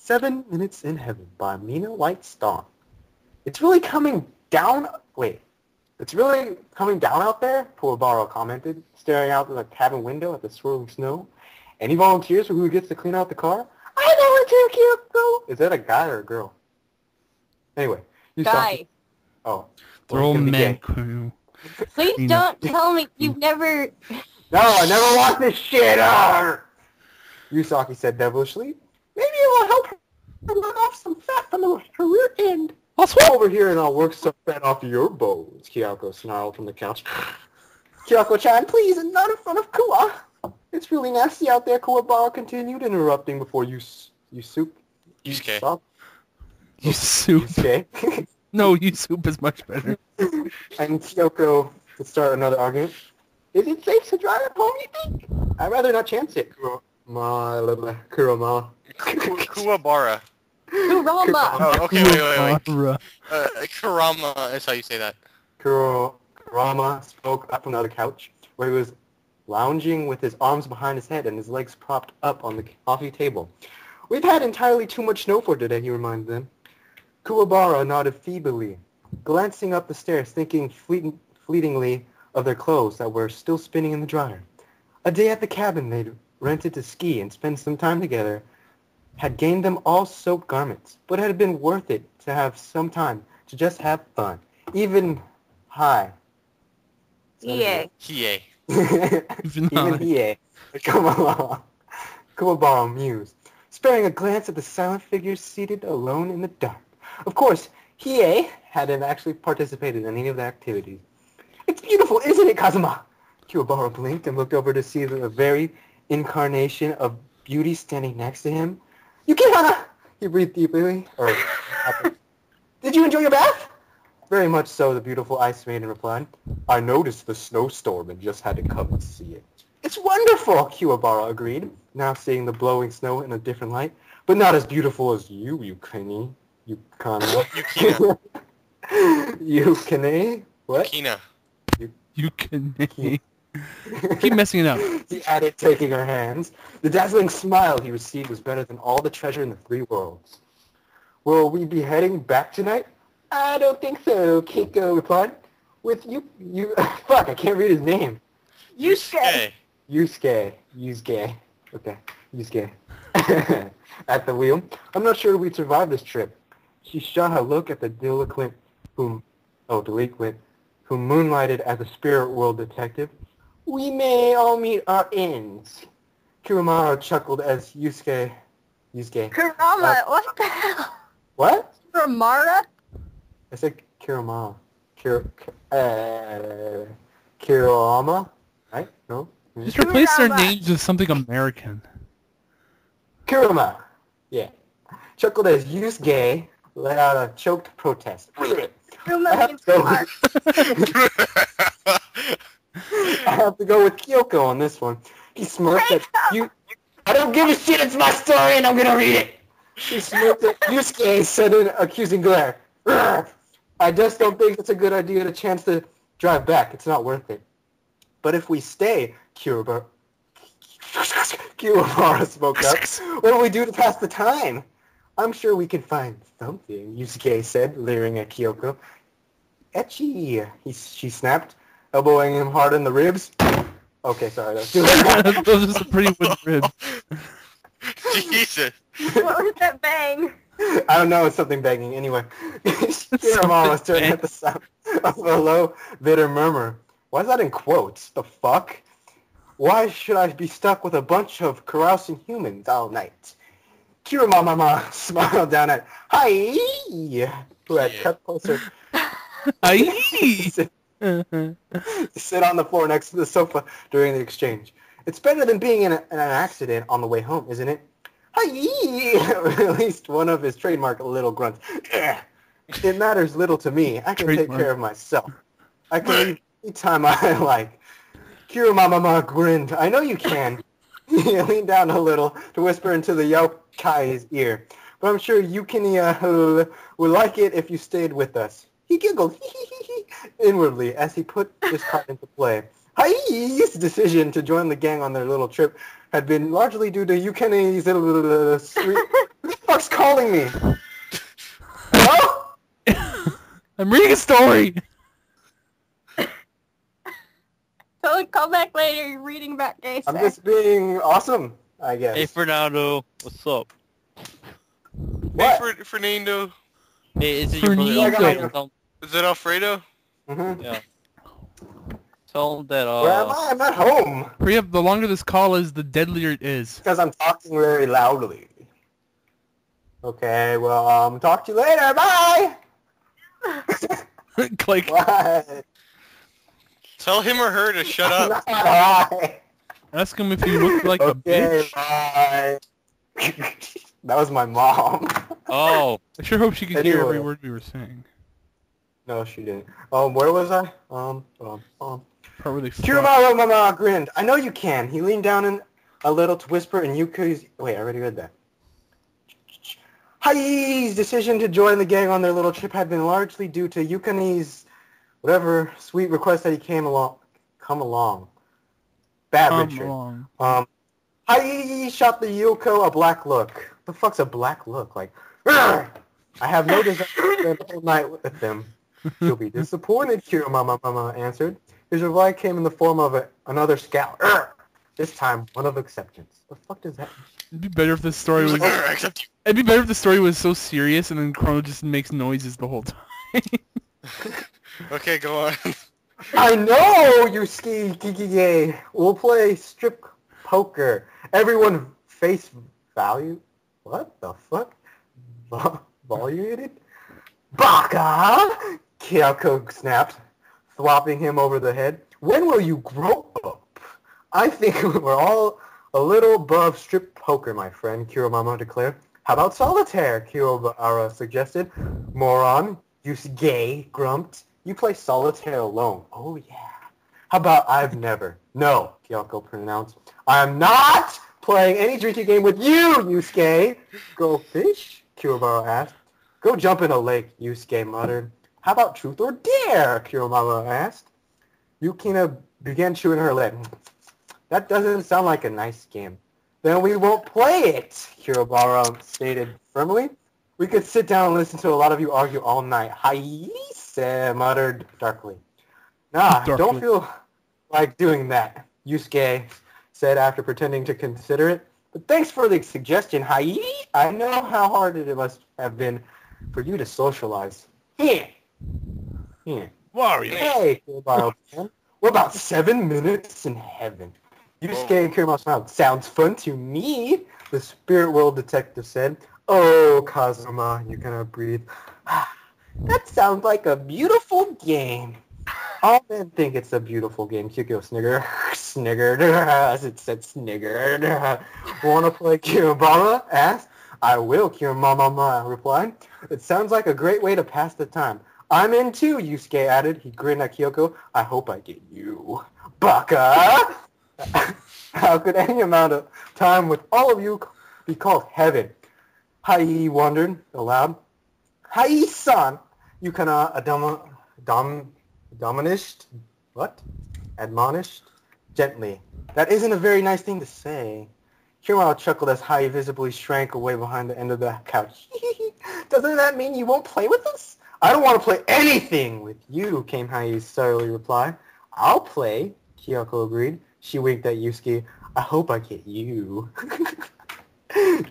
7 Minutes in Heaven by Mina White Star. It's really coming down... Wait. It's really coming down out there? Kuwabara commented, staring out the cabin window at the swirling snow. Any volunteers for who gets to clean out the car? I know it's here, Kyoko! Is that a guy or a girl? Anyway. Guy. Oh. Throw men crew. Please don't tell me you've never... No, I never watched this shit! Yusaki said devilishly. Maybe it will help her run off some fat from her rear end. I'll swim over here and I'll work some fat off your bones, Kyoko snarled from the couch. Kyoko-chan, please, and not in front of Kua. It's really nasty out there, Kuwabara continued, interrupting before Yusuke. No, Yusuke is much better. And Kyoko could start another argument. Is it safe to drive home, you think? I'd rather not chance it. Kurama. Kuwabara. Kurama. Oh, okay, wait. Kurama is how you say that. Kurama spoke up from the other couch, where he was lounging with his arms behind his head and his legs propped up on the coffee table. We've had entirely too much snow for today, he reminded them. Kuwabara nodded feebly, glancing up the stairs, thinking fleetingly of their clothes that were still spinning in the dryer. A day at the cabin they'd rented to ski and spend some time together had gained them all soaked garments, but it had been worth it to have some time to just have fun. Even Hiei. Hiei. Even Hiei. Come along. Kuwabara mused, sparing a glance at the silent figures seated alone in the dark. Of course, Hiei hadn't actually participated in any of the activities. It's beautiful, isn't it, Kazuma? Kuwabara blinked and looked over to see the very incarnation of beauty standing next to him. Yukihana! He breathed deeply. Did you enjoy your bath? Very much so, the beautiful ice maiden replied. I noticed the snowstorm and just had to come and see it. It's wonderful, Kuwabara agreed, now seeing the blowing snow in a different light. But not as beautiful as you, Yukina. Yukine? What? Yukine. Keep messing it up. He added, taking her hands. The dazzling smile he received was better than all the treasure in the 3 worlds. Will we be heading back tonight? I don't think so, Keiko replied. With you... Fuck, I can't read his name. Yusuke. Yusuke. Okay, Yusuke. At the wheel. I'm not sure we'd survive this trip. She shot a look at the delinquent who moonlighted as a spirit world detective. We may all meet our ends. Kurama chuckled as Yusuke. Kurama, what the hell? What? Kuramara? I said Kurama. Kurama? Right? No? Just replace their names with something American. Kurama. Yeah. Chuckled as Yusuke let out a choked protest. I have to go with Kyoko on this one. He smirked at you. I don't give a shit, it's my story and I'm gonna read it. He smirked at Yusuke, said in an accusing glare. I just don't think it's a good idea to chance to drive back. It's not worth it. But if we stay, Kuwabara spoke up. What do we do to pass the time? I'm sure we can find something, Yusuke said, leering at Kyoko. Ecchi, she snapped, elbowing him hard in the ribs. Okay, sorry. Those are some pretty good ribs. Jesus. What was that bang? I don't know, it's something banging. Anyway, Kurama was turning at the sound of a low, bitter murmur. Why is that in quotes? The fuck? Why should I be stuck with a bunch of carousing humans all night? Kurama smiled down at Hiei, who had cut closer. Hiei! Sit on the floor next to the sofa during the exchange. It's better than being in an accident on the way home, isn't it? Hiei! Released one of his trademark little grunts. It matters little to me. I can take care of myself. I can leave any time I like. Kurama grinned. I know you can. He leaned down a little to whisper into the yokai's ear. But I'm sure Yukina would like it if you stayed with us. He giggled inwardly as he put this card into play. Hiei's decision to join the gang on their little trip had been largely due to Yukina's fuck's calling me? Hello? I'm reading a story! So call back later, you're reading about gay sex. I'm just being awesome, I guess. Hey, Fernando, what's up? What? Hey, Fernando. Hey, is it your Fernando. brother? Is it Alfredo? Mm-hmm. Yeah. Tell him that, Where am I? I'm at home. Hurry up, the longer this call is, the deadlier it is. Because I'm talking very loudly. Okay, well, talk to you later. Bye! Like, What? Tell him or her to shut up. Bye. ask him if he looked like a Okay, bitch. bye. That was my mom. Oh, I sure hope she could hear every Anyway. word we were saying. No, she didn't. Where was I? Part where they fuck. Kiramaru Mama grinned. I know you can. He leaned down in a little to whisper in Yuki's... Wait, I already read that. Hai's decision to join the gang on their little trip had been largely due to Yukini's whatever sweet request that he come along. Bad Come Richard. along. Hai shot the Yuko a black look. The fuck's a black look? Like, "Rrr! I have no desire to spend the whole night with them. You'll be disappointed, Kirama answered. His reply came in the form of another scowl. "Rrr!" This time, one of acceptance. The fuck does that mean? It'd be better if the story was... Except you. It'd be better if the story was so serious and then Chrono just makes noises the whole time. Okay, go on. I know, you ski gay. We'll play strip poker. Everyone face value. What the fuck? Voluted? Baka! Kyoko snapped, thwopping him over the head. When will you grow up? I think we're all a little above strip poker, my friend, Kiromama declared. How about solitaire? Kirobara suggested. Moron, you gay, grumped. You play solitaire alone. Oh, yeah. How about I've never? No, Kyoko pronounced. I'm not playing any drinking game with you, Yusuke. Go fish? Kirobara asked. Go jump in a lake, Yusuke muttered. How about truth or dare? Kiromama asked. Yukina began chewing her lip. That doesn't sound like a nice game. Then we won't play it, Kirobara stated firmly. We could sit down and listen to a lot of you argue all night. Haise muttered darkly. Nah, Darkly. don't feel like doing that, Yusuke said after pretending to consider it. But thanks for the suggestion, Hai. I know how hard it must have been for you to socialize. Here. Wario. Hey, Kirobara. We're about 7 minutes in heaven. Yusuke and Kirama smiled. Sounds fun to me, the spirit world detective said. Oh, Kazuma, you cannot breathe. That sounds like a beautiful game. All men think it's a beautiful game. Kyoko sniggered, as it said sniggered. Wanna play Kirobara? Asked. I will, Kiromama replied. It sounds like a great way to pass the time. I'm in too, Yusuke added. He grinned at Kyoko. I hope I get you. Baka! How could any amount of time with all of you be called heaven? Hai wondered aloud. Hai-san, you can admonished gently. That isn't a very nice thing to say. Kirama chuckled as Hai visibly shrank away behind the end of the couch. Doesn't that mean you won't play with us? I don't want to play anything with you, came Hai's surly reply. I'll play, Kyoko agreed. She winked at Yusuke. I hope I get you.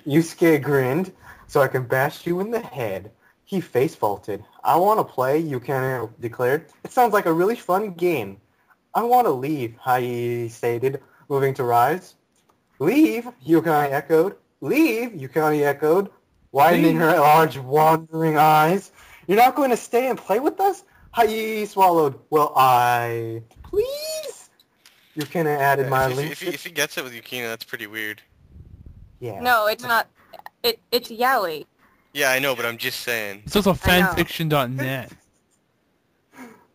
Yusuke grinned, so I can bash you in the head. He face-faulted. I want to play, Yukina declared. It sounds like a really fun game. I want to leave, Hai stated, moving to rise. Leave, Yukina echoed. Leave, Yukina echoed, widening her large, wandering eyes. You're not going to stay and play with us? Hai swallowed. Well, please? Yukina added mildly. If he gets it with Yukina, that's pretty weird. Yeah. No, it's not. It's yaoi. Yeah, I know, but I'm just saying. It's also I know. fanfiction.net.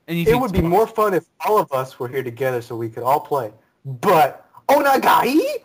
It would be more fun if all of us were here together so we could all play. But Onagai?